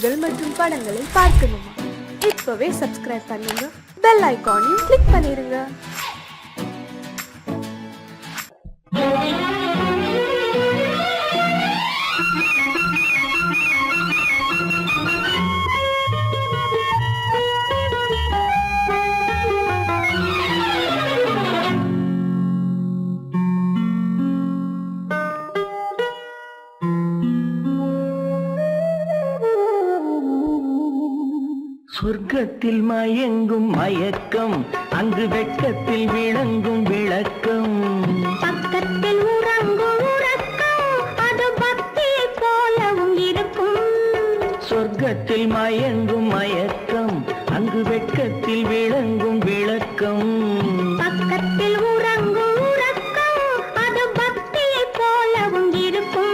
நிகழ்ச்சிகள் மற்றும் படங்களை பார்க்கணுமா? இப்பவே சப்ஸ்கிரைப் பண்ணுங்க, பெல் ஐகானையும் கிளிக் பண்ணிருங்க. சொர்க்கத்தில் மயங்கும் மயக்கம், அங்கு வெட்கத்தில் விளங்கும் விளக்கம். பக்கத்தில் உறங்கும் உறக்கம், அது பக்தியை போலவும் இருக்கும். சொர்க்கத்தில் மயங்கும் மயக்கம், அங்கு வெட்கத்தில் விளங்கும் விளக்கம். பக்கத்தில் உறங்கும் உறக்கம், அது பக்தியை போலவும் இருக்கும்.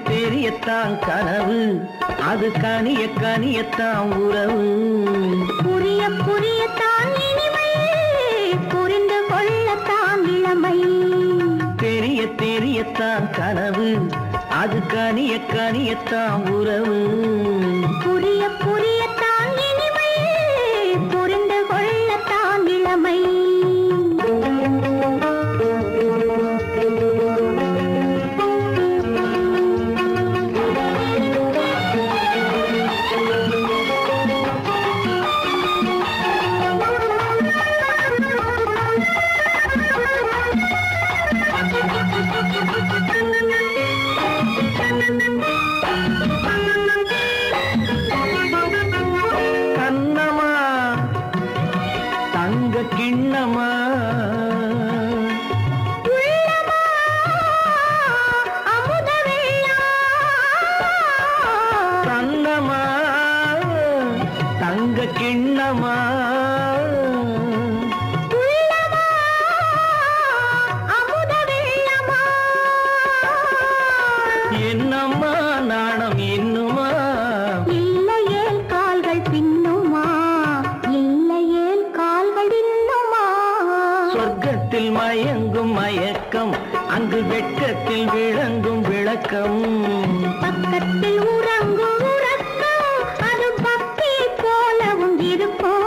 தெரியத்தான் கனவு, அது கனிய கனியத்தான் உறவு. புரிய புரியத்தான் இனிமை, புரிந்து கொள்ளத்தான் இளமை. தெரியத்தான் கனவு, அது கனிய கனியத்தான் உறவு. புரிய புரியத்தான் இனிமை, புரிந்து கொள்ளத்தான் இளமை. கண்ணமா தங்க கிண்ணமா, கண்ணமா தங்க கிண்ணமா, என்னம்மா நாணம் இன்னுமா? இல்லையேல் கால்கள் பின்னுமா, இல்லையேல் கால்கள் இன்னுமா. சொர்க்கத்தில் மயங்கும் மயக்கம், அங்கு வெட்கத்தில் விளங்கும் விளக்கம். பக்கத்தில் உறங்கும் உறக்கம், அது பக்தியை போலவும் இருக்கும்.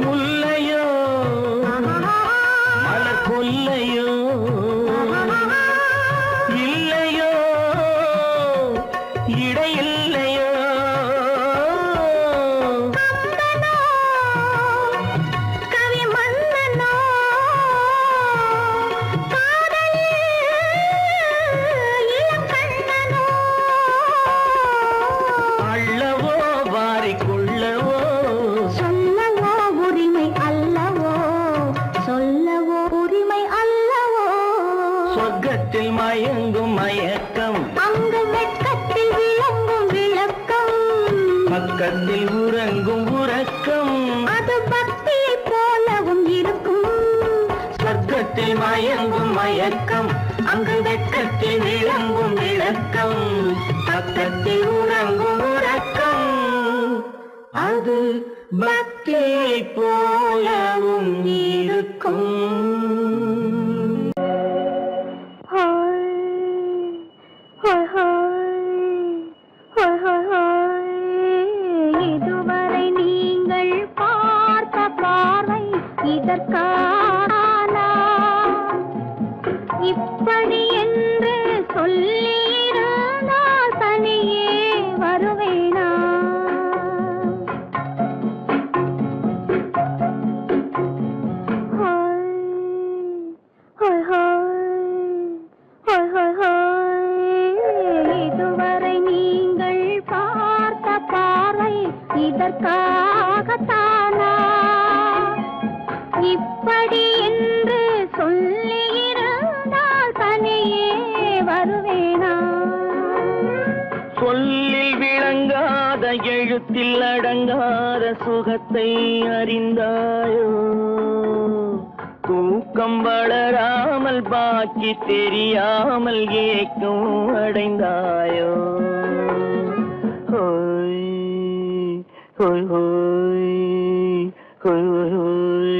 முல்லையோ மலர் கொல்லையோ, இல்லையோ இடையில்லையோ. கவி மன்னனோ, காதலில் இளங்கண்ணனோ. அள்ளவோ வாரிக்கொள்ளவோ, சொல்லவோ உரிமை அல்லவோ, சொல்லவோ உரிமை அல்லவோ. சொர்க்கத்தில் மயங்கும் மயக்கம், அங்கு வெட்கத்தில் விளங்கும் விளக்கம். பக்கத்தில் உறங்கும் உறக்கம். அது பக்தியை போலவும் இருக்கும். சொர்க்கத்தில் மயங்கும் மயக்கம், அங்கு வெட்கத்தில் விளங்கும் விளக்கம். பக்கத்தில் உறங்கும் உறக்கம், அது பக்தியை போலவும் இருக்கும். இதுவரை நீங்கள் பார்த்த பார்வை இதற்கான, இப்படி என்று சொல்லியிருந்தால் தனியே வருவேனா? இதற்காகத்தான் சொல்லடங்காத சுகத்தை அறிந்தாயோ தூக்கம் வளராமல் பாக்கி தெரியாமல் ஏக்கம் அடைந்தாயோ ஹோய் ஹோய் ஹோய் ஹோய் ஹோய்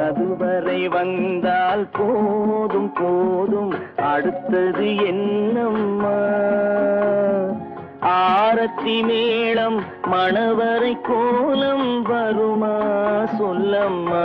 அதுவரை வந்தால் போதும் போதும் அடுத்தது என்னம்மா ஆரத்தி மேளம் மணவரை கோலம் வருமா சொல்லம்மா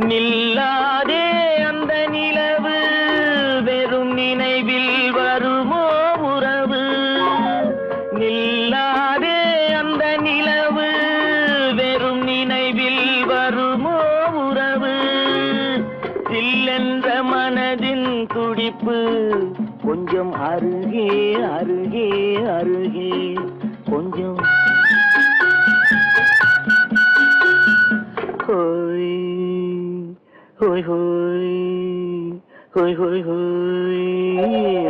நில்லாதே அந்த நிலவு வெறும் நினைவில் வருமோ உறவு நில்லாதே அந்த நிலவு வெறும் நினைவில் வருமோ உறவு சில்லென்ற மனதின் துடிப்பு கொஞ்சம் அருகே அருகே அருகே கொஞ்சம் ஹோய் ஹோய் ஹோய் ஹோய் ஹோய் ஹோய்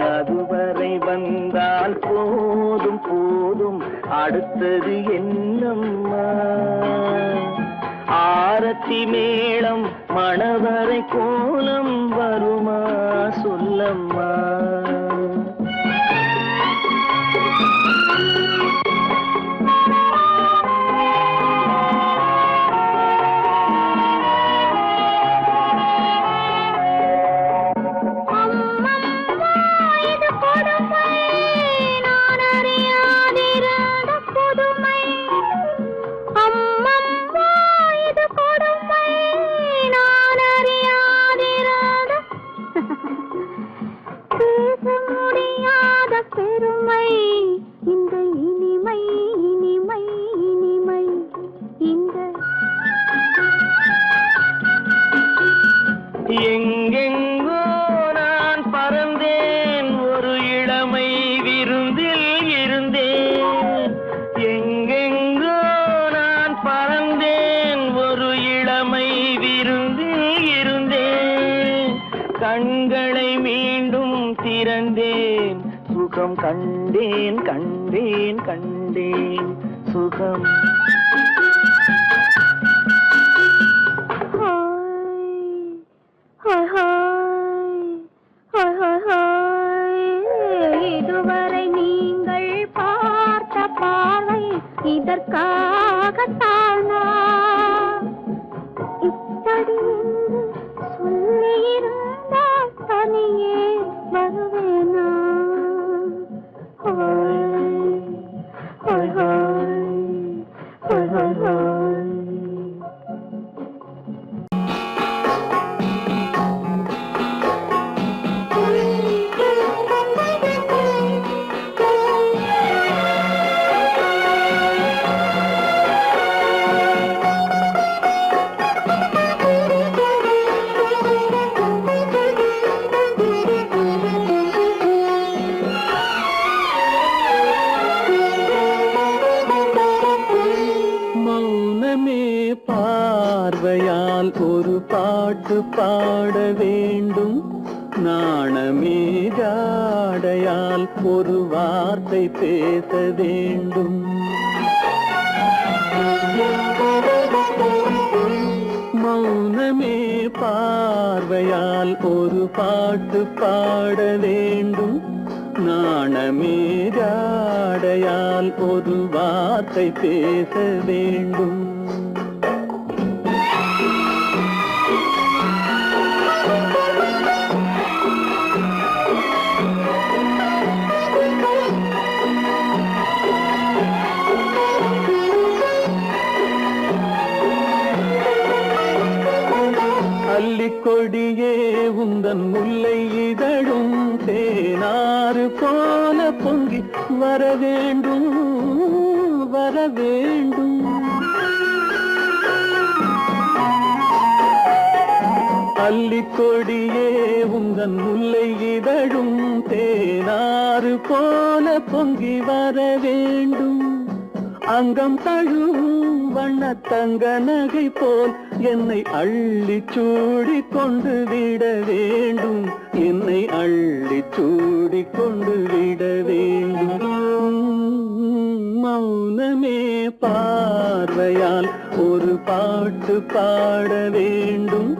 அதுவரை வந்தால் போதும் போதும் அடுத்தது என்னம்மா ஆரத்தி மேளம் மணவரை கோலம் வருமா சொல்லம்மா எங்கெங்கோ நான் பறந்தேன் ஒரு இளமை விருந்தில் இருந்தேன் எங்கெங்கோ நான் பறந்தேன் ஒரு இளமை விருந்தில் இருந்தேன் கண்களை மீண்டும் திறந்தேன் சுகம் கண்டேன் கண்டேன் கண்டேன் சுகம் இதுவரை நீங்கள் பார்த்த பார்வை இதற்காகத்தானா இப்படி சொல்லியிருந்தால் தனியே வருவேனா ஹோய் ஹோய் ஹோய் ஹோய் ஹோய் பார்வையால் ஒரு பாட்டு பாட வேண்டும் நாணமே ஜாடையால் ஒரு வார்த்தை பேச வேண்டும் மௌனமே பார்வையால் ஒரு பாட்டு பாட வேண்டும் நாணமே ஜாடையால் ஒரு வார்த்தை பேச வேண்டும் கொடியே உந்தன் முல்லை இதழும் தேனாறு போல பொங்கி வர வேண்டும் வர வேண்டும். அல்லிக்கொடியே உந்தன் முல்லை இதழும் தேனாறு போல பொங்கி வர வேண்டும். அங்கம் தழுவும் வண்ண தங்க நகை போல் என்னை அள்ளி சூடி கொண்டு விட வேண்டும். என்னை அள்ளி சூடி கொண்டு விட வேண்டும். மௌனமே பார்வையால் ஒரு பாட்டு பாட வேண்டும்.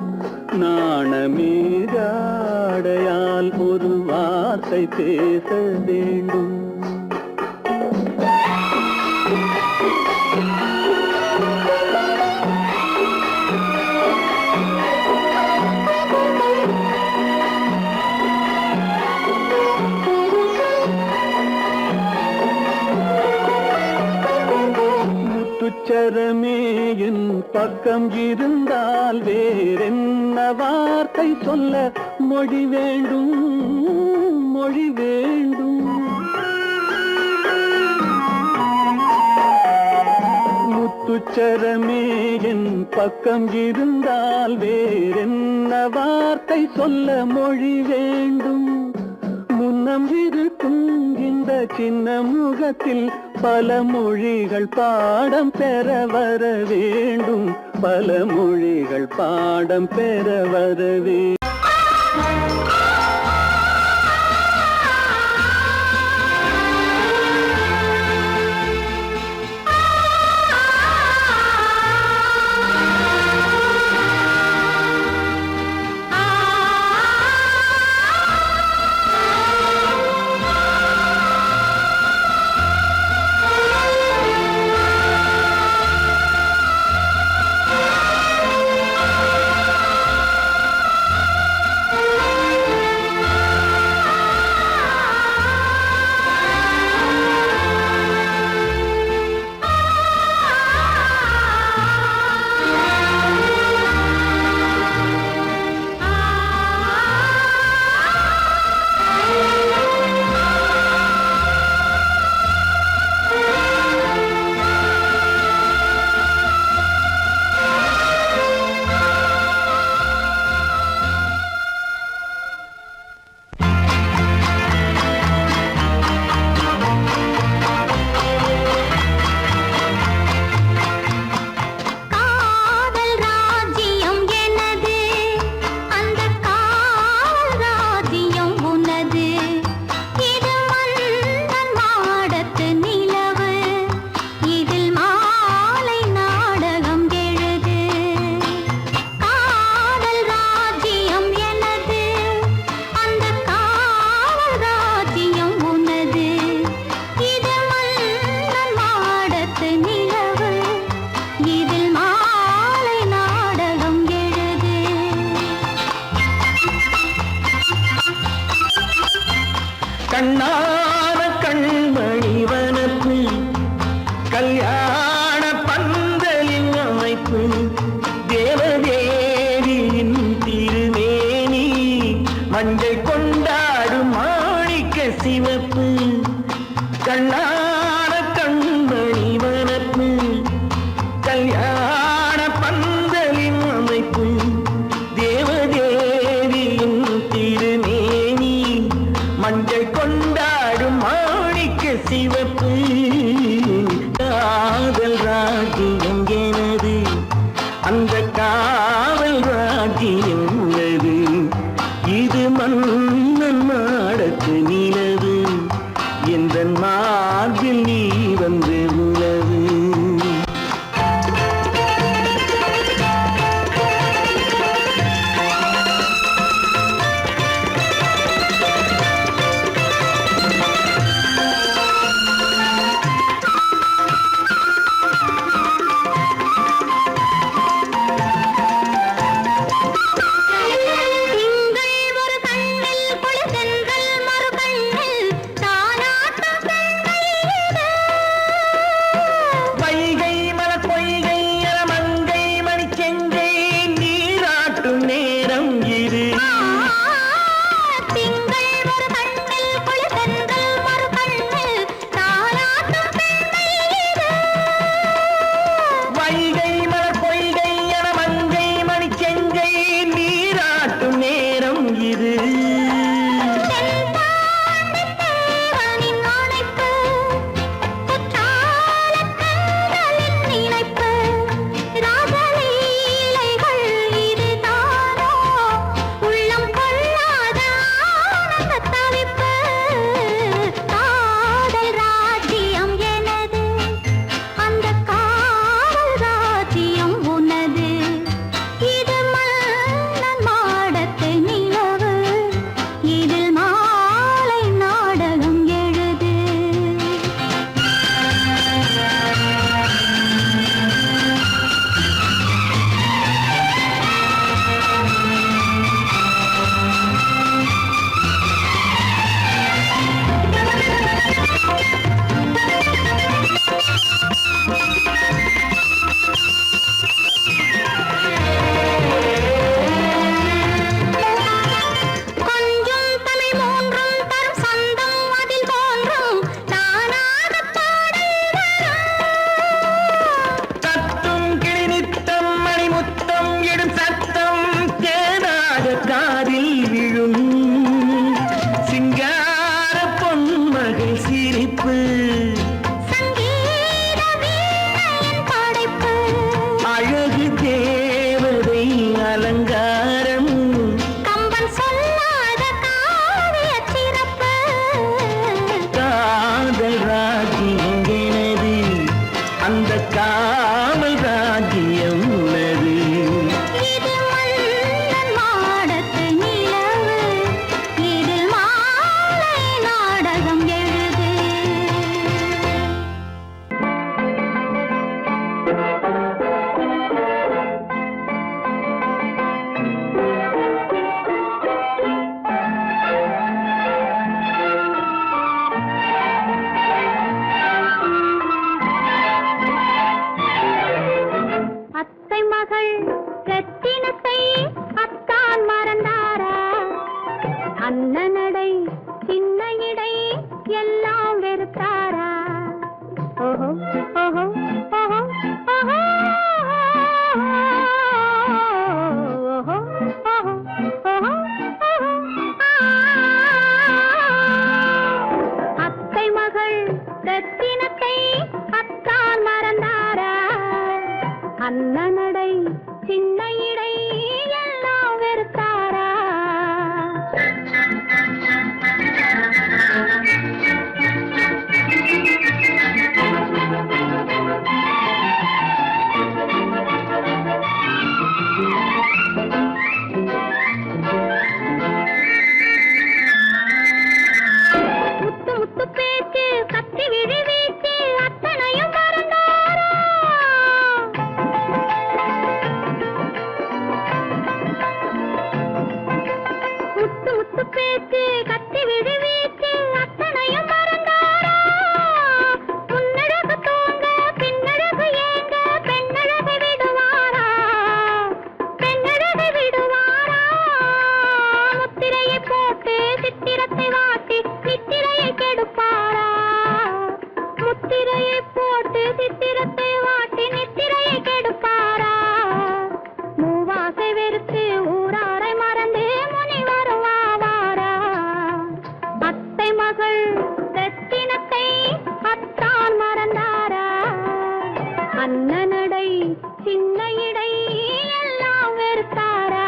நாணமே ஜாடையால் ஒரு வார்த்தை பேச வேண்டும். முத்துச்சரமே என் பக்கம் இருந்தால் வேறென்ன வார்த்தை சொல்ல மொழி வேண்டும் மொழி வேண்டும். முத்துச்சரமே என் பக்கம் இருந்தால் வேறென்ன வார்த்தை சொல்ல மொழி வேண்டும். முன்னம் இருக்கும் இந்த சின்ன முகத்தில் பல மொழிகள் பாடம் பெற வர வேண்டும். பல மொழிகள் பாடம் பெற வர வேண்டும். அந்த காவல் ராஜ்யம் உள்ளது. இது மன்னன் மாடத்து நிலவு, இதில் மாலை நாடகம் எழுது. அத்தை மகள் ரத்தினத்தை அத்தான் மறந்தாரா? அண்ணனடை சின்ன இடை எல்லாம் வெறுத்தாரா? ஓஹோ ஓஹோ ஓஹோ ஓஹோ ஓஹோ ஓஹோ ஓஹோ. அத்தை மகள் ரத்தினத்தை அத்தான் மறந்தாரா? அண்ணனடை சின்ன இடை எல்லாம் வெறுத்தாரா? முத்து முத்து பேச்சு கத்தி விழி வீச்சு அத்தனையும் மறந்தாரா? முத்து முத்து பேச்சு கத்தி விழி வீச்சு அத்தனையும் மறந்தாரா? முன்னழகு தூங்க பின்னழகு ஏங்க பெண்ணழகை விடுவாரா? பெண்ணழகை விடுவாரா? முத்திரையை போட்டு சித்திரத்தை வாட்டி நித்திரையை கெடுப்பாரா? முத்திரையை போட்டு சித்திரத்தை வாட்டி நித்திரையை கெடுப்பாரா? மூவாசை வெறுத்து ஊராரை மறந்து முனி வருவாரா? அத்தை மகள் ரத்தினத்தை அத்தான் மறந்தாரா? அண்ணனடை சின்ன இடை எல்லாம் வெறுத்தாரா?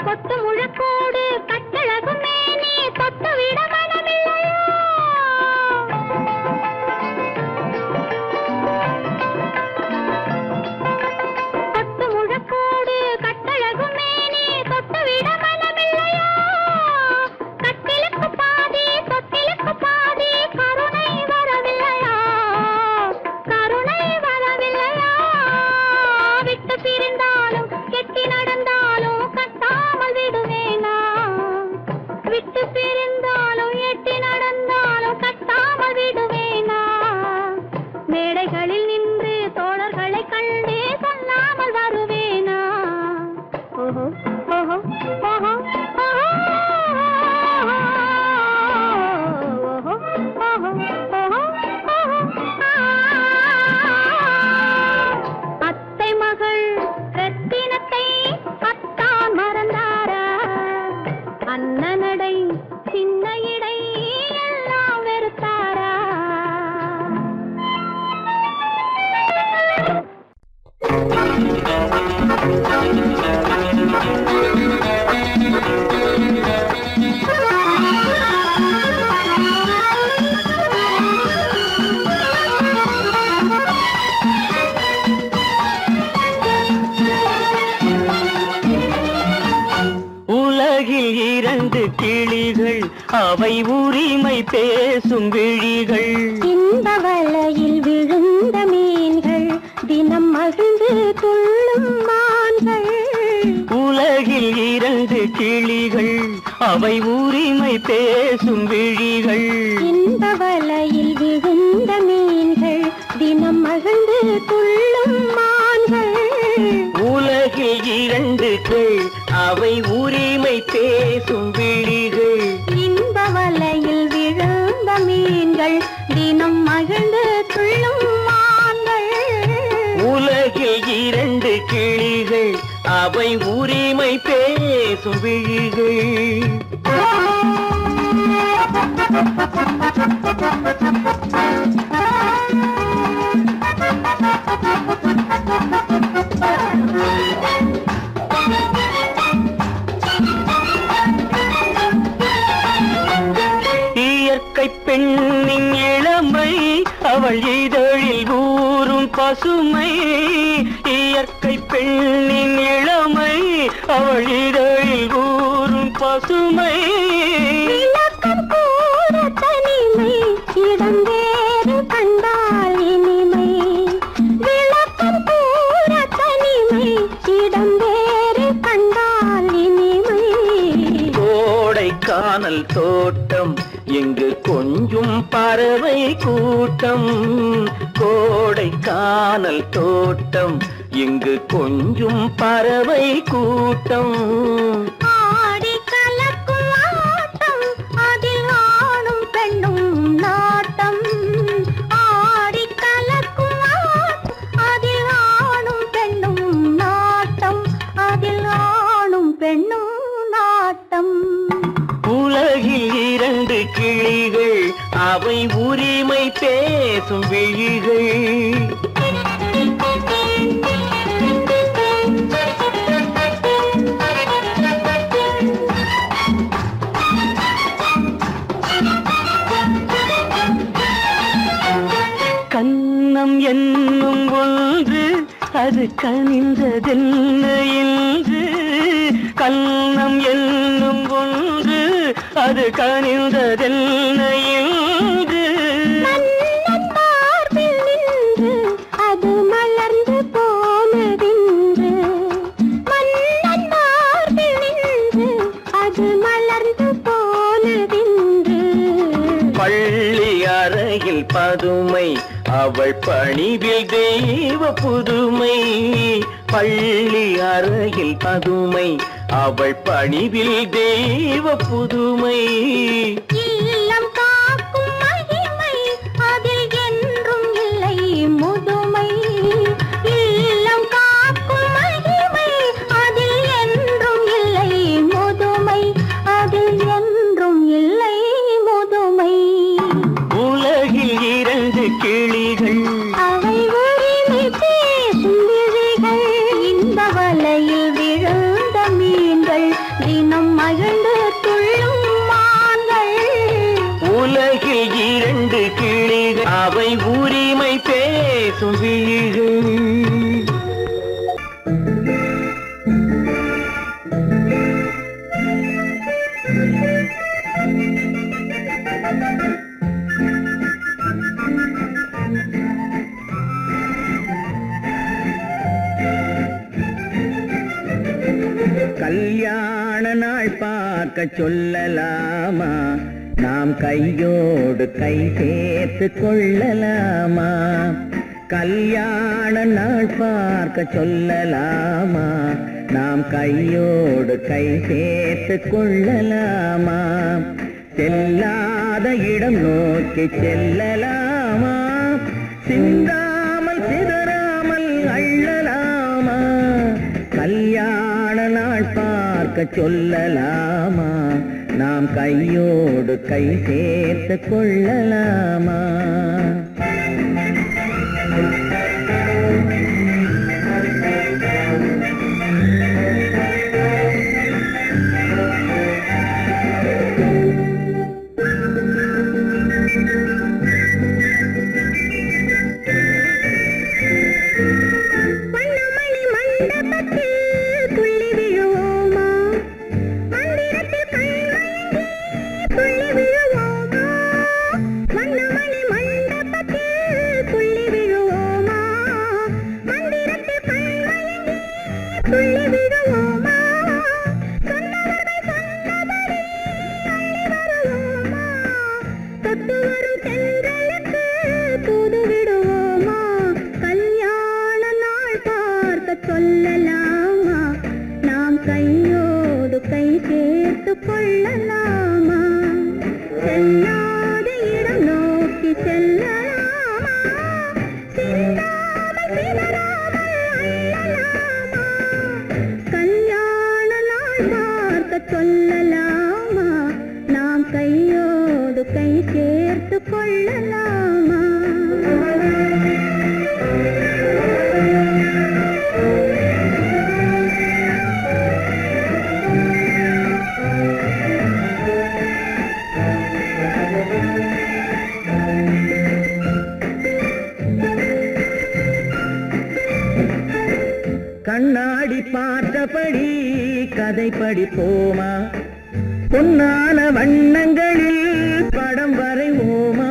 கொத்து முழக்கோடு கட்டழகு மேனி தொட்டு விட மனமில்லையோ? கொத்து முழக்கோடு கட்டழகு மேனி தொட்டு விட மனமில்லையோ? கட்டிலுக்கு பாதி தொட்டிலுக்கு பாதி கருணை வரவில்லையா? கருணை வரவில்லையா? விட்டு பிரிந்தாலும் கெட்டி நடந்தாலும் கட்டாமல் விடுவேனா? விட்டு பிரிந்தாலும் எட்டி நடந்தாலும் கட்டாமல் விடுவேனா? மேடைகளில் நின்று தோழர்களை கண்டு சொல்லாமல் வருவேனா? ஓஹோ ஓஹோ ஓஹோ ஓஹோ ஓஹோ ஓஹோ ஓஹோ ஓஹோ. அத்தை மகள் ரத்தினத்தை அத்தான் மறந்தாரா? அண்ணனடை சின்ன இடை எல்லாம் வெறுத்தாரா? உலகில் இரண்டு கிளிகள் அவை உரிமை பேசும் விழிகள். இந்த வலையில் விழுந்த மீன்கள் தினம் மகிழ்ந்து துள்ளும் மான்கள். உலகில் இரண்டு கிளிகள் அவை உரிமை பேசும் விழிகள். இந்த வலையில் விழுந்த மீன்கள் தினம் மகிழ்ந்து துள்ளும் மான்கள். உலகில் இரண்டு கிள் அவை உரிமை பேசும் விழிகள். இந்த வலையில் விழுந்த மீன்கள் தினம் மகிழ்ந்து துள்ளும் மான்கள். உலகில் இரண்டு கிளிகள் அவை உரிமை பேசும் விழிகள். இயற்கை பெண்ணின் இளமை அவள் இதழில் ஊறும் பசுமை. இயற்கை பெண்ணின் இளமை அவள் இதழில் ஊறும் பசுமை. விளக்கம் கூற தனிமை இடம் வேறு கண்டால் இனிமை. விளக்கம் கூற தனிமை இடம் வேறு கண்டால் இனிமை. கோடைக்கானல் தோட்டம் எங்கு கொஞ்சும் பறவை கூட்டம். கோடைக்கானல் தோட்டம் எங்கு கொஞ்சும் பறவை கூட்டம். ஆடி கலக்கும் ஆட்டம் அதில் ஆணும் பெண்ணும் நாட்டம். ஆடி கலக்கும் ஆட்டம் அதில் ஆணும் பெண்ணும் நாட்டம். அதில் ஆணும் பெண்ணும் நாட்டம். உலகில் இரண்டு கிளிகள் அவை உரிமை பேசும் விழிகள். கன்னம் என்னும் ஒன்று அது கனிந்ததென்ன என்று. கன்னம் என்னும் ஒன்று அது கனிந்ததென்ன என்று. மன்னன் மார்பில் நின்று அது மலர்ந்து போனதென்று. மன்னன் மார்பில் நின்று அது மலர்ந்து போனதென்று. பள்ளி அறையில் பதுமை அவள் பணிவில் தெய்வ புதுமை. பள்ளி அறையில் பதுமை அவள் பணிவில் தெய்வ புதுமை. இல்லம் காக்கும் மகிமை அதில் என்றும் இல்லை முதுமை. இல்லம் காக்கும் மகிமை அதில் என்றும் இல்லை முதுமை. அதில் என்றும் இல்லை முதுமை. உலகில் இரண்டு கிளிகள் அவை உரிமை பேசும் விழிகள். இந்த வலையில் விழுந்த மீன்கள் தினம் மகிழ்ந்து துள்ளும் மான்கள். உலகில் இரண்டு கிளிகள் அவை உரிமை பேசும் விழிகள். கல்யாண நாள் பார்க்க சொல்லலாமா? நாம் கையோடு கை சேர்த்து கொள்ளலாமா? கல்யாண நாள் பார்க்க சொல்லலாமா? நாம் கையோடு கை சேர்த்து கொள்ளலாமா? செல்லாத இடம் நோக்கி செல்லலாமா? சிந்தாமல் சிதறாமல் அள்ளலாமா? கல்யாண நாள் பார்க்க சொல்லலாமா? நாம் கையோடு கை சேர்த்து கொள்ளலாமா? மண்டபத்தில் கண்ணாடி பார்த்தபடி கதை படிப்போமா பொன்னான வண்ணங்களில் படம் வரைவோமா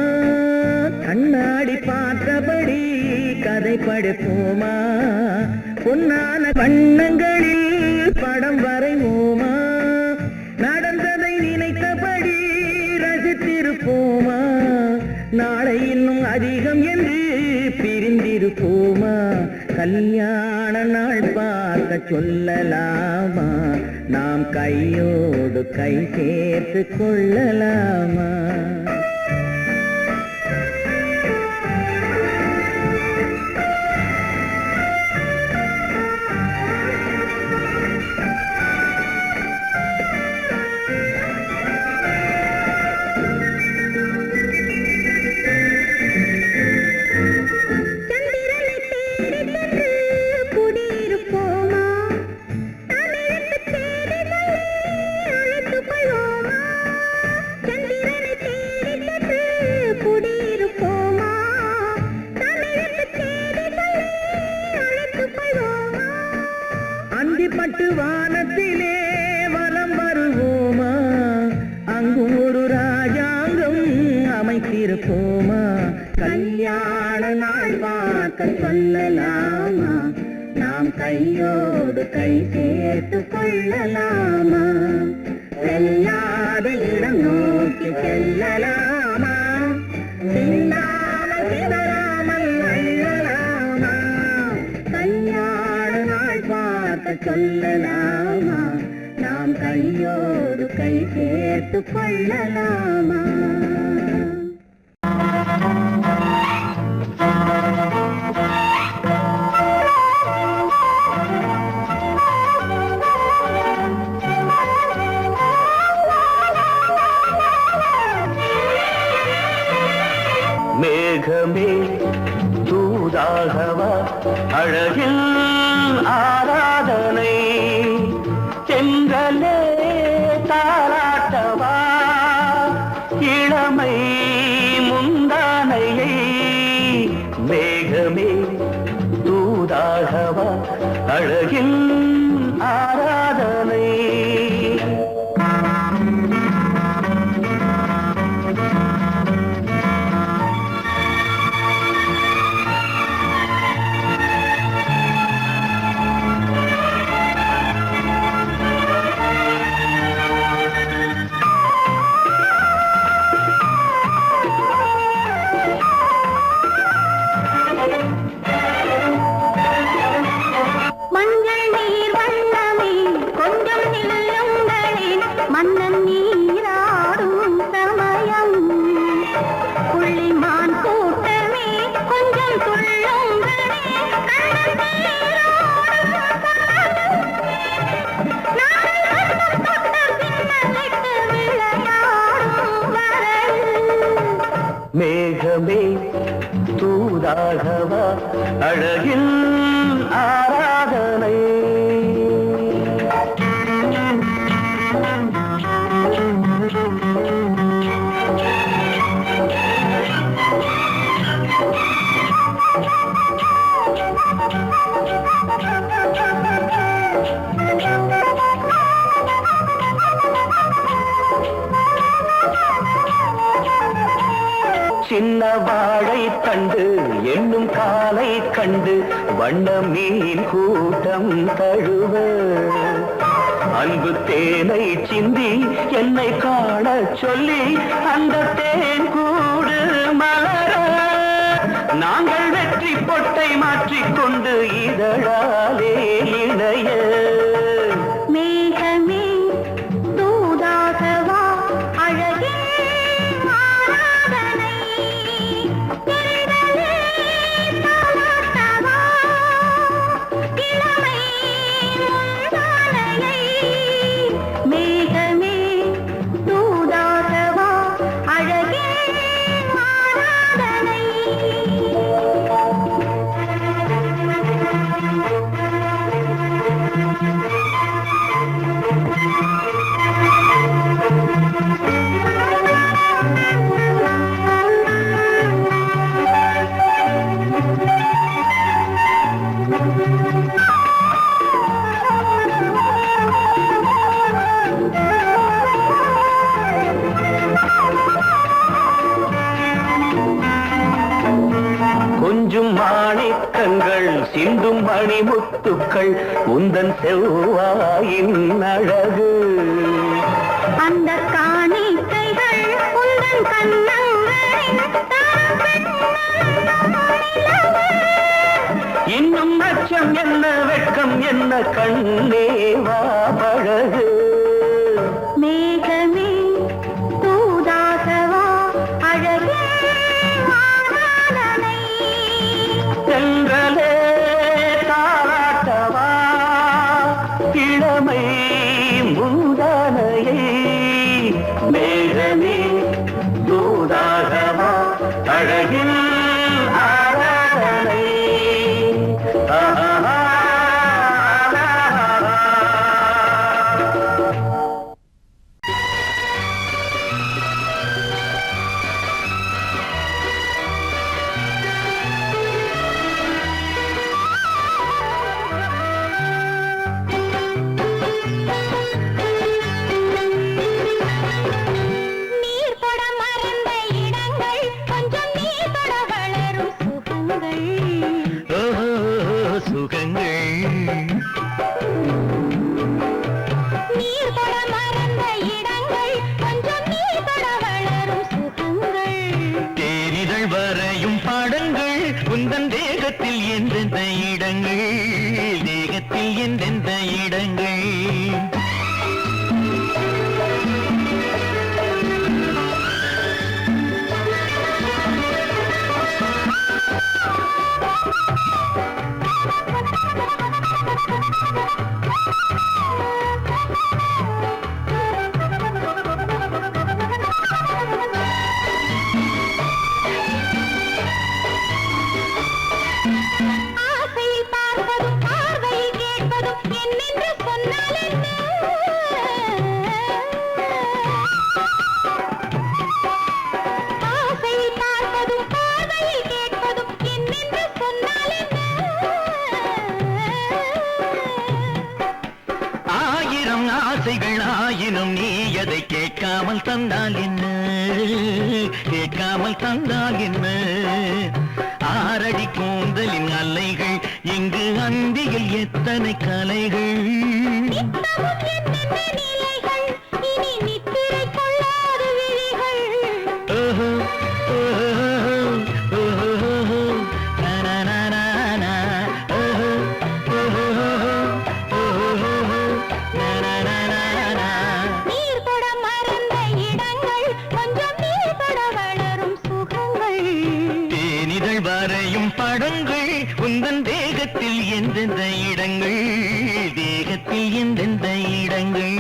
கண்ணாடி பார்த்தபடி கதை படிப்போமா பொன்னான வண்ணங்களில் படம் வரைவோமா நடந்ததை நினைத்தபடி ரசித்திருப்போமா நாளை இன்னும் அதிகம் என்று பிரிந்திருப்போமா கல்யாண நாள் பார்க்க சொல்லலாமா நாம் கையோடு கை சேர்த்து கொள்ளலாமா பட்டு வானத்திலே வலம் வருவோமா அங்கும் ஒரு ராஜாங்கம் அமைத்திருப்போமா கல்யாண நாள் பார்க்க சொல்லலாமா நாம் கையோடு கை சேர்த்து கொள்ளலாமா செல்லாத இடம் நோக்கி செல்லலாமா சிந்தாமல் சிதறாமல் அள்ளலாமா கல்யாண நாள் பார்க்க சொல்லலாமா நாம் கையோடு கை சேர்த்து கொள்ளலாமா மேகமே தூதாகவா அழகில் ஆராதனை செங்கலே தாராட்டவா இளமை முந்தானையை மேகமே தூதாகவா அழகில் ஆராதனை மேகமே தூதாகவா அழகில் ஆராதனை சின்ன வாழை தண்டு என்னும் காலை கண்டு வண்ண மீன் கூட்டம் தழுவ அன்பு தேனை சிந்தி என்னை காண சொல்லி அந்த தேன் கூடு மலர நாங்கள் வெற்றி பொட்டை மாற்றிக்கொண்டு இதழாலே இணைய மேகமே தூதாகவா அழகே ஆராதனை தென்றலே தாலாட்டவா இளமை முந்தானையை மேகமே தூதாகவா அழகே ஆராதனை மிஞ்சும் மாணிக்கங்கள் சிந்தும் மணிமுத்துக்கள் உந்தன் செவ்வாயின் அழகு. அந்த காணிக்கைகள் உந்தன் கண்ணங்களின் இன்னும் அச்சம் என்ன வெட்கம் என்ன கண்ணே வா பழகு. மேகமே தூதாகவா அழகே மாமலனை சென்றலே தாராட்டவா இளமை முந்தானையை. மேகமே தூதாகவா அழகில் ஆராதனை. நீர் தொட மறந்த இடங்கள் கொஞ்சம் நீர் தொட வளரும் சுகங்கள். சுகங்கள் நீர் தொட மறந்த இடங்கள் கொஞ்சம் நீர் தொட வளரும் சுகங்கள். தேரிதழ் வரையும் பாடங்கள் உந்தன் தேகத்தில் எந்தெந்த இடங்கள், தேகத்தில் எந்தெந்த இடங்கள். ஆசையில் பார்ப்பதும் பார்வையில் கேட்பதும் என்னென்று சொன்னால் என்ன? ஆசையில் பார்ப்பதும் பார்வையில் கேட்பதும் என்னென்று சொன்னால் என்ன? ஆயிரம் ஆசைகள் ஆயினும் நீ அதை கேட்காமல் தந்தால் என்ன, கேட்காமல் தந்தால் என்ன. ஆரடி கூந்தலின் அலைகள் இங்கு அந்தியில் எத்தனை கலைகள். நித்தமும் என்னென்ன நிலைகள் இனி நித்திரை கொள்ளாத விழிகள். ஓஹோ, ஓஹோ, ஓஹோ, நனனனனா, ஓஹோ, ஓஹோ, ஓஹோ, நனனனனா. நீர் தொட மறந்த இடங்கள் கொஞ்சம் நீர் தொட வளரும் சுகங்கள். தேனிதழ் வரையும் படங்கள் உந்தன் தேகத்தில் எந்தெந்த இடங்கள், தேகத்தில் எந்தெந்த இடங்கள்.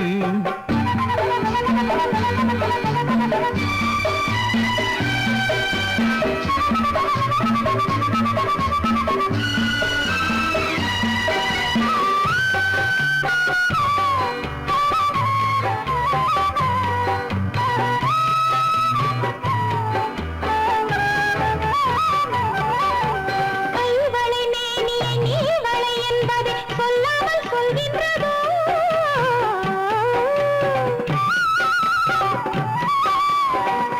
கைவளை மேனியை நீவளை என்பதை சொல்லாமல் சொல்கின்றதோ?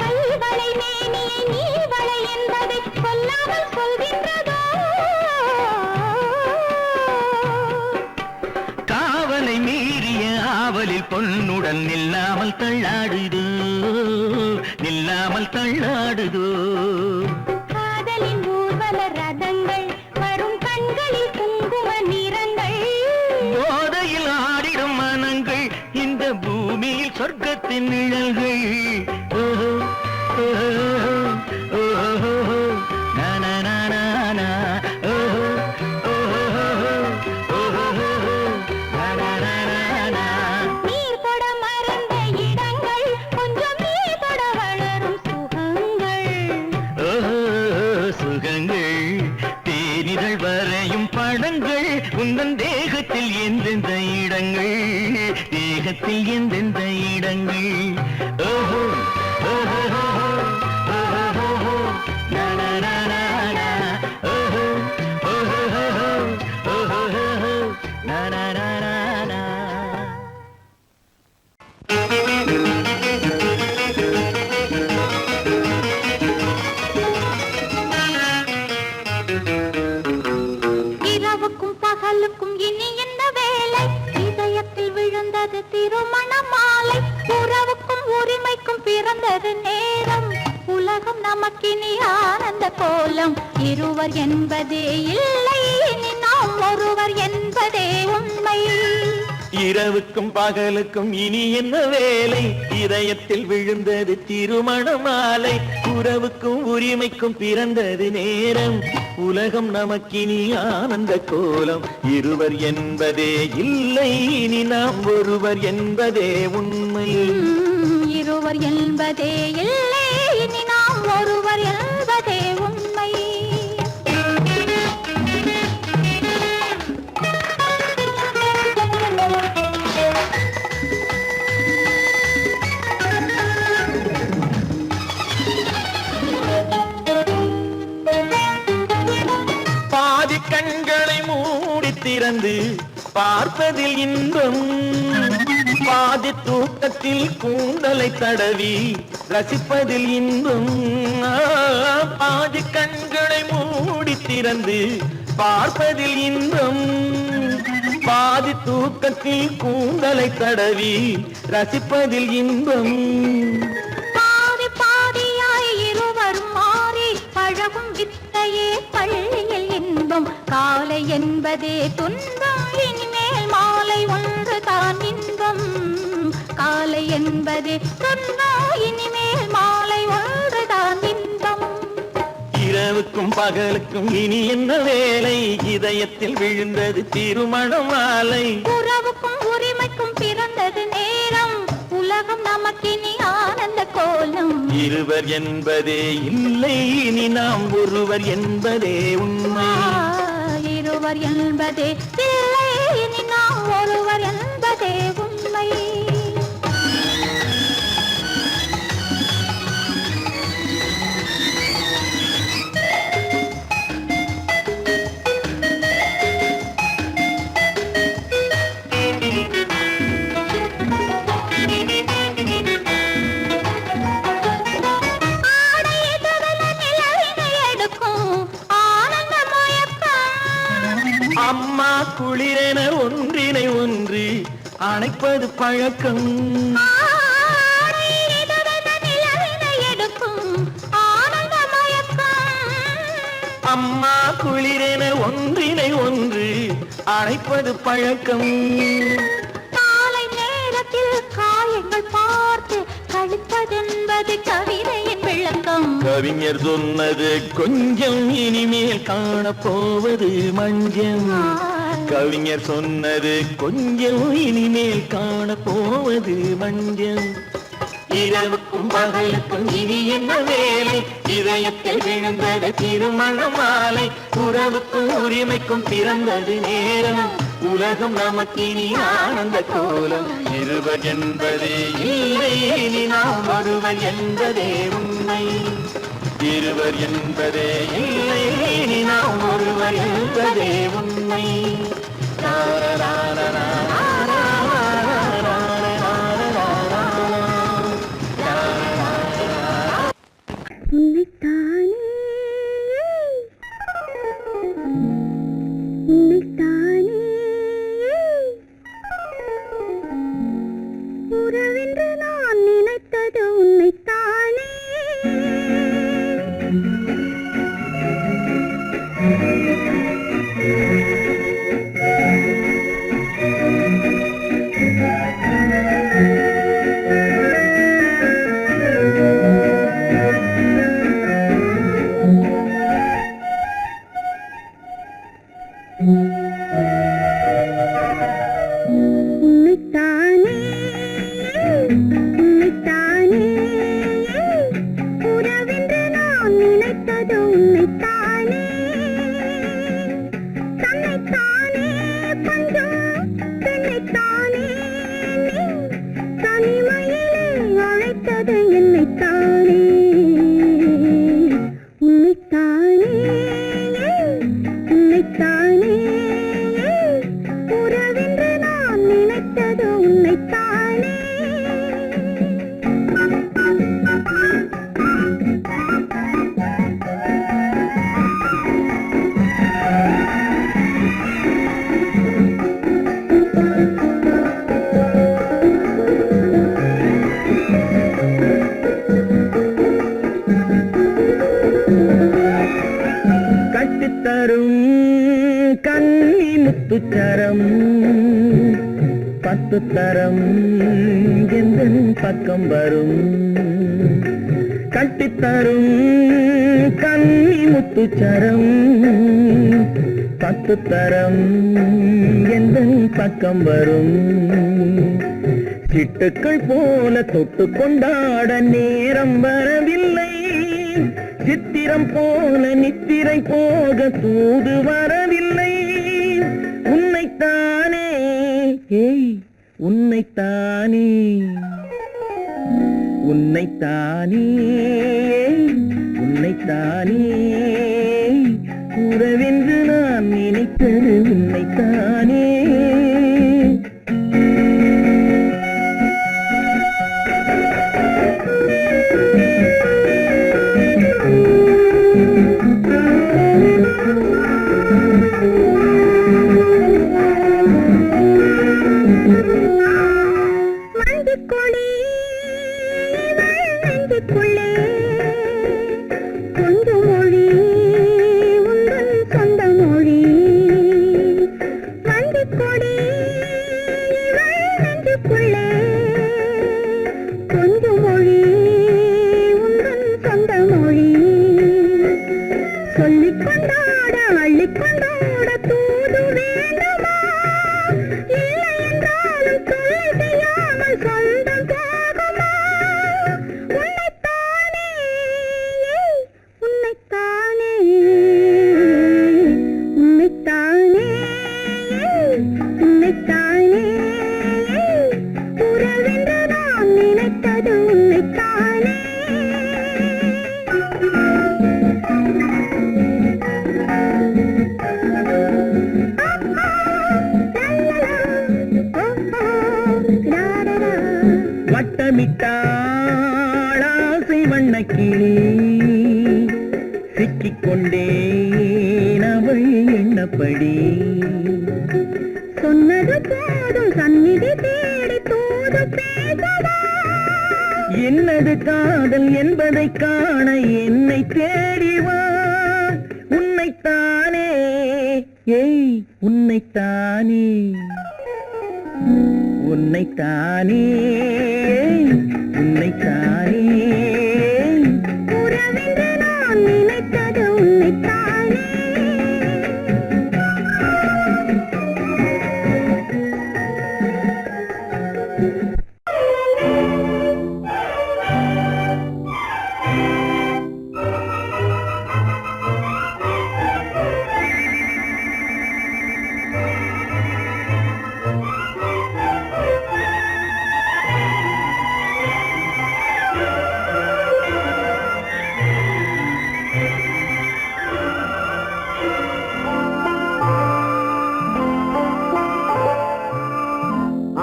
கைவளை மேனியை நீவளை என்பதை சொல்லாமல் சொல்கின்றதோ? காவலை மீறிய ஆவலில் பொன்னுடன் நில்லாமல் தள்ளாடுதோ, நில்லாமல் தள்ளாடுதோ. காதலின் ஊர்வல ரதங்கள் வரும் கண்களில் குங்கும நிறங்கள். போதையில் ஆடிடும் மனங்கள் இந்த பூமியில் சொர்க்கத்தின் நிழல்கள். ஓஹோ, ஓஹோ, ஓஹோ, நனனனனா, ஓஹோ, ஓஹோ, ஓஹோ, நனனனனா. நீர் தொட மறந்த இடங்கள் கொஞ்சம் நீர் தொட வளரும் சுகங்கள். ஓஹோ, சுகங்கள் தேனிதழ் வரையும் படங்கள் உந்தன் தேகத்தில் எந்தெந்த இடங்கள், தேகத்தில் எந்தெந்த இடங்கள். ஓஹோ, ஓஹோ, ஓஹோ, நனனனனா, ஓஹோ, ஓஹோ, ஓஹோ, நனனனனா. உலகம் நமக்கினி ஆனந்த கோலம். இருவர் என்பதே இல்லை, இனி நாம் ஒருவர் என்பதே உண்மை. இரவுக்கும் பகலுக்கும் இனி என்ன வேலை, இதயத்தில் விழுந்தது திருமண மாலை. உறவுக்கும் உரிமைக்கும் பிறந்தது நேரம், உலகம் நமக்கினி ஆனந்த கோலம். இருவர் என்பதே இல்லை, இனி நாம் ஒருவர் என்பதே உண்மை. இருவர் என்பதே இல்லை, இனி நாம் ஒருவர் என்பதே உண்மை. பாதி கண்களை மூடி திறந்து பார்ப்பதில் இன்பம், பாதி தூக்கத்தில் கூந்தலை தடவி ரசிப்பதில் இன்பம். பாதி கண்களை மூடி திறந்து பார்ப்பதில் இன்பம், பாதி தூக்கத்தில் கூந்தலை தடவி ரசிப்பதில் இன்பம். பாதி பாதியாய் இருவரும் மாறி பழகும் வித்தையே பள்ளியில் இன்பம். காலை என்பதே துன்பம், இனிமேல் மாலை ஒன்று தான் இன்பம். காலை என்பதே துன்பம், இனிமேல் மாலை ஒன்று தான் இன்பம். இரவுக்கும் பகலுக்கும் இனி என்ன வேலை, இதயத்தில் விழுந்தது திருமண மாலை. உறவுக்கும் உரிமைக்கும் பிறந்தது நேரம், உலகம் நமக்கினி ஆனந்த கோலம். இருவர் என்பதே இல்லை, இனி நாம் ஒருவர் என்பதே உண்மை. இருவர் என்பதே இல்லை, இனி நாம் ஒருவர் என்பதே உண்மை. அம்மா குளிரென ஒன்றினை ஒன்று அணைப்பது பழக்கம். அம்மா குளிரென ஒன்றினை ஒன்று அணைப்பது பழக்கம். காலை நேரத்தில் காயங்கள் பார்த்து கழிப்பதென்பது கவிதையின் விளக்கம். கவிஞர் சொன்னது கொஞ்சம், இனிமேல் காணப்போவது மஞ்சம். கவிஞர் சொன்னது கொஞ்சம், இனிமேல் காணப்போவது மஞ்சம். இரவுக்கும் பகலுக்கும் இனி என்ன வேலை, இதயத்தில் விழுந்தது திருமண மாலை. உறவுக்கும் உரிமைக்கும் பிறந்தது நேரம், உலகம் நமக்கினி ஆனந்த கோலம். இருவர் என்பதே இல்லை, இனி நாம் ஒருவர் என்பதே உண்மை. இருவர் என்பதே இல்லை, இனி நாம் ஒருவர் என்பதே உண்மை. உன்னைத்தானே உன்னைத்தானே உறவென்று நான் நினைத்தது உன்னைத்தானே. உன்னைத்தானே உன்னைத்தானே உறவென்று நான் நினைத்தது உன்னைத்தானே. தன்னைத்தானே பஞ்சம் பெண்ணைத்தானே, நீ தனிமையிலே அழைத்தது என்னைத்தானே. உன்னைத்தானே உன்னைத்தானே கட்டித்தரும் கன்னி முத்துச்சரம் 10 தரம் எந்தன் பக்கம் வரும் கட்டித்தரும் கன்னி முத்துச்சரம் 10 தரம் எந்தன் பக்கம் வரும் சிட்டுக்கள் போல தொட்டு கொண்டாட நேரம் வரவில்லை சித்திரம் போல நித்திரை போக தூது வரவில்லை உன்னைத்தானே உன்னைத்தானே உன்னைத்தானே உன்னைத்தானே உறவென்று நான் நினைத்தது உன்னைத்தானே வட்டமிட்டாளாசை வண்ணக்கிளி சிக்கிக்கொண்டேன் அவள் எண்ணப்படி சொன்னது போதும் சந்நிதி தேடி தூது பேசவா என்னது காதல் என்பதை காண என்னை தேடிவா உன்னைத்தானே உன்னைத்தானே உன்னைத்தானே உன்னைத்தானே உறவென்று நான் நினைத்தது உன்னைத்தானே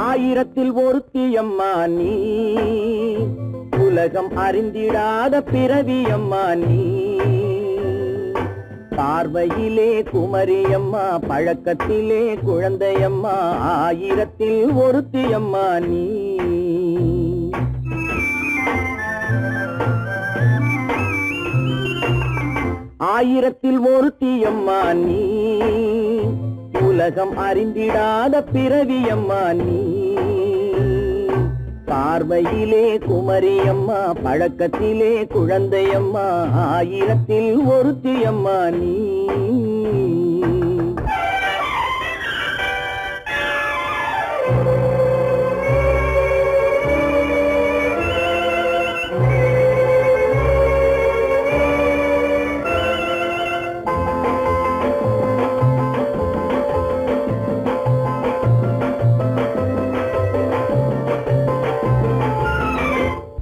ஆயிரத்தில் ஒருத்தியம்மா நீ உலகம் அறிந்திடாத பிறவியம்மா நீ பார்வையிலே குமரியம்மா பழக்கத்திலே குழந்தையம்மா ஆயிரத்தில் ஒருத்தியம்மா நீ ஆயிரத்தில் ஒருத்தியம்மா நீ உலகம் அறிந்திடாத பிறவியம்மா நீ பார்வையிலே குமரியம்மா பழக்கத்திலே குழந்தையம்மா ஆயிரத்தில் ஒருத்தியம்மா நீ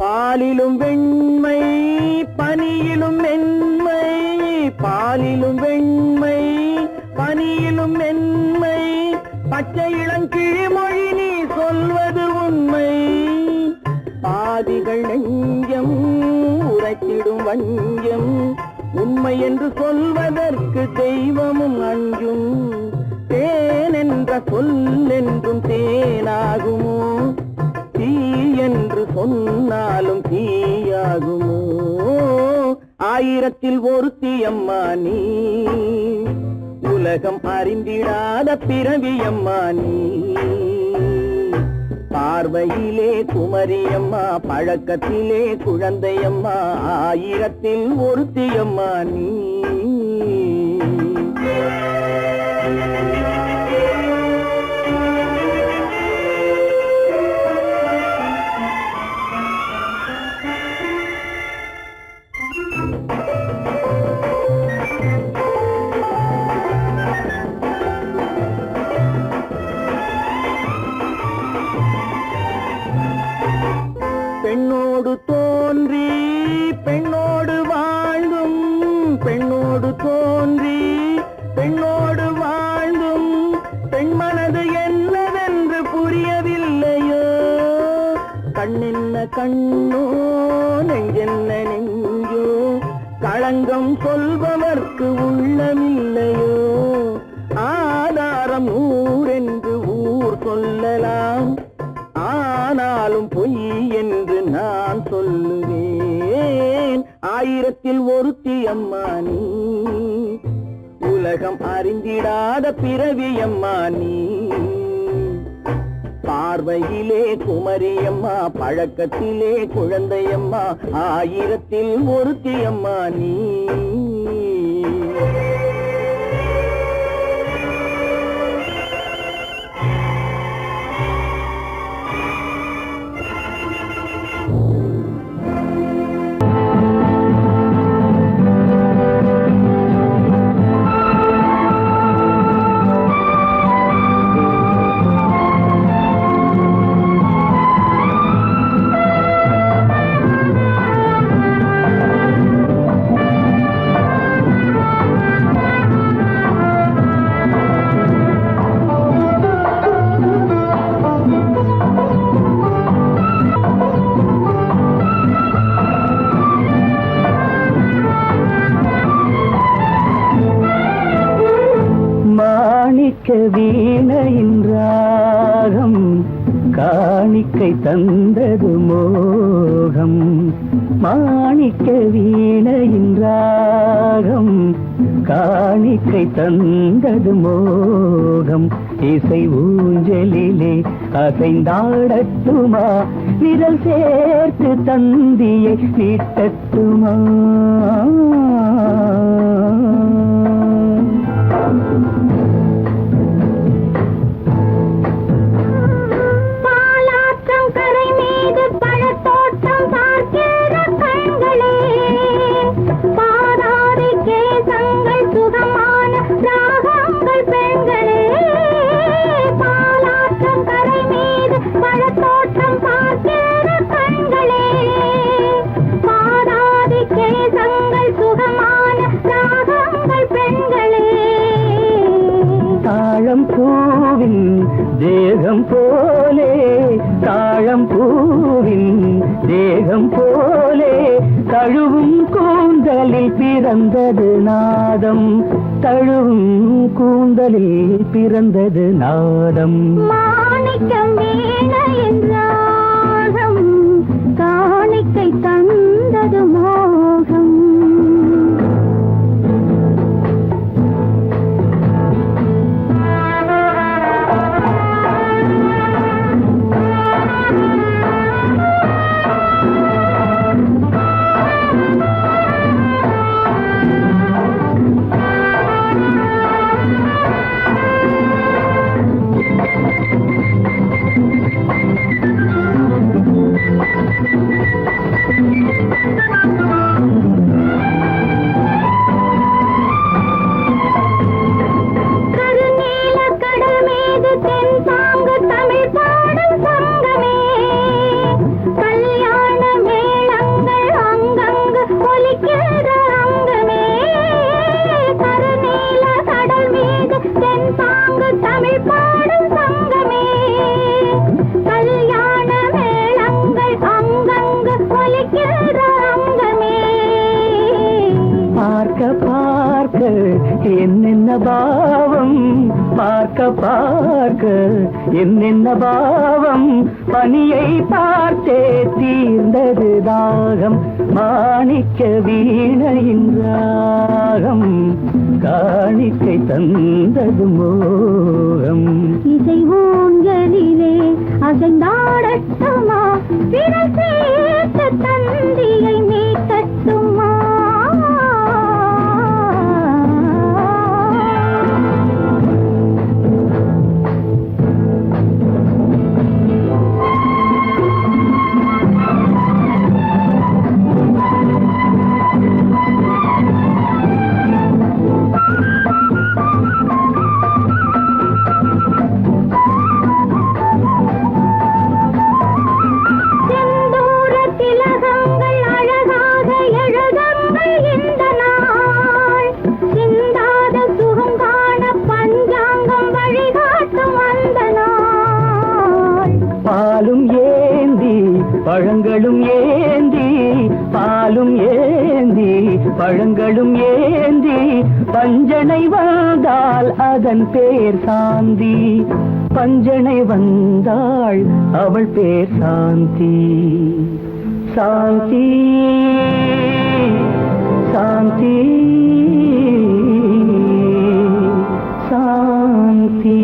பாலிலும் வெண்மை பனியிலும் மென்மை பாலிலும் வெண்மை பனியிலும் மென்மை பச்சை இளங்கிழிமொழி நீ சொல்வது உண்மை பாதிகள் நெஞ்சம் உரைத்திடும் வஞ்சம் உண்மை என்று சொல்வதற்கு தெய்வமும் அஞ்சும் தேன் என்ற சொல் என்றும் தேனாகுமோ தீ என்று சொன்னாலும் தீயாகுமோ ஆயிரத்தில் ஒருத்தியம்மா நீ உலகம் அறிந்திடாத பிறவியம்மா நீ பார்வையிலே குமரியம்மா பழக்கத்திலே குழந்தையம்மா ஆயிரத்தில் ஒருத்தியம்மா நீ பெண்ணோடு தோன்றி பெண்ணோடு வாழ்ந்தும் பெண்ணோடு தோன்றி பெண்ணோடு வாழ்ந்தும் பெண்மனது என்னவென்று புரியவில்லையோ கண்ணென்ன கண்ணோ நெஞ்சென்ன நெஞ்சோ களங்கம் சொல்பவர்க்கு உள்ளமில்லையோ ஆதாரம் ஊரென்று ஊர் சொல்லலாம் ஆனாலும் பொய் என்று நான் சொல்லுவேன் ஆயிரத்தில் ஒருத்தி அம்மா நீ உலகம் அறிந்திடாத பிறவியம்மா நீ பார்வையிலே குமரியம்மா பழக்கத்திலே குழந்தையம்மா ஆயிரத்தில் ஒருத்தி அம்மா நீ வீணையின் ராகம் காணிக்கை தந்தது மோகம் மாணிக்க வீணையின் ராகம் காணிக்கை தந்தது மோகம் இசை ஊஞ்சலிலே அசைந்தாடட்டுமா விரல் சேர்த்து தந்தியை நீட்டட்டுமா தேகம் போலே தாழம் பூவின் தேகம் போலே தழுவும் கூந்தலில் பிறந்தது நாதம் தழுவும் கூந்தலில் பிறந்தது நாதம் மாணிக்கம் வீணையின் ராகம் காணிக்கை தந்தது மோகம் என்னென்ன பாவம் பார்க்க பார்க்க என்னென்ன பாவம் பனியை பார்த்தே தீர்ந்தது தாகம் மாணிக்க வீணையின் ராகம் காணிக்கை தந்தது மோகம். இசை ஊஞ்சலிலே அசைந்தாடட்டுமா, விரல் சேர்த்த தந்தியை மீட்டட்டுமா? பாலும் ஏந்தி பழங்களும் ஏந்தி, பாலும் ஏந்தி பழங்களும் ஏந்தி, பஞ்சனை வந்தால் அதன் பேர் சாந்தி. பஞ்சனை வந்தாள் அவள் பேர் சாந்தி. சாந்தி சாந்தி சாந்தி.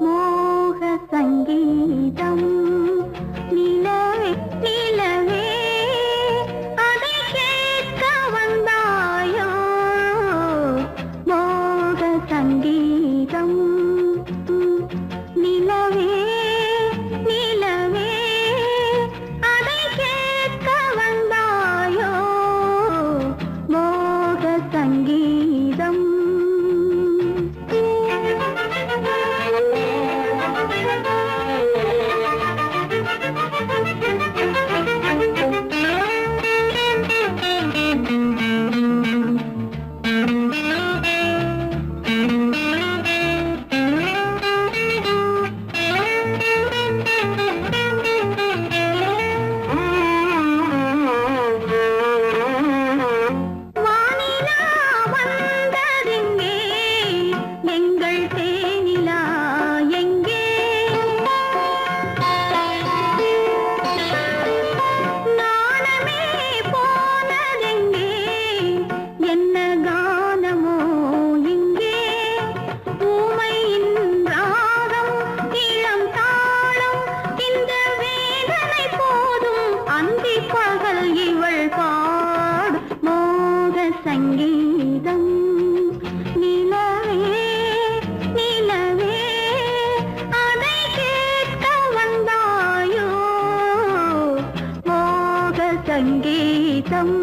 மோக சங்கீதம் நிலவே நிலவே, அதை கேட்க வந்தாயோ? மோக சங்கீதம் நிலவே நிலவே, அதை கேட்க வந்தாயோ? மோக சங்கீதம். சங்கீதம் நிலவே நிலவே, அதை கேட்க வந்தாயோ? மோக சங்கீதம்.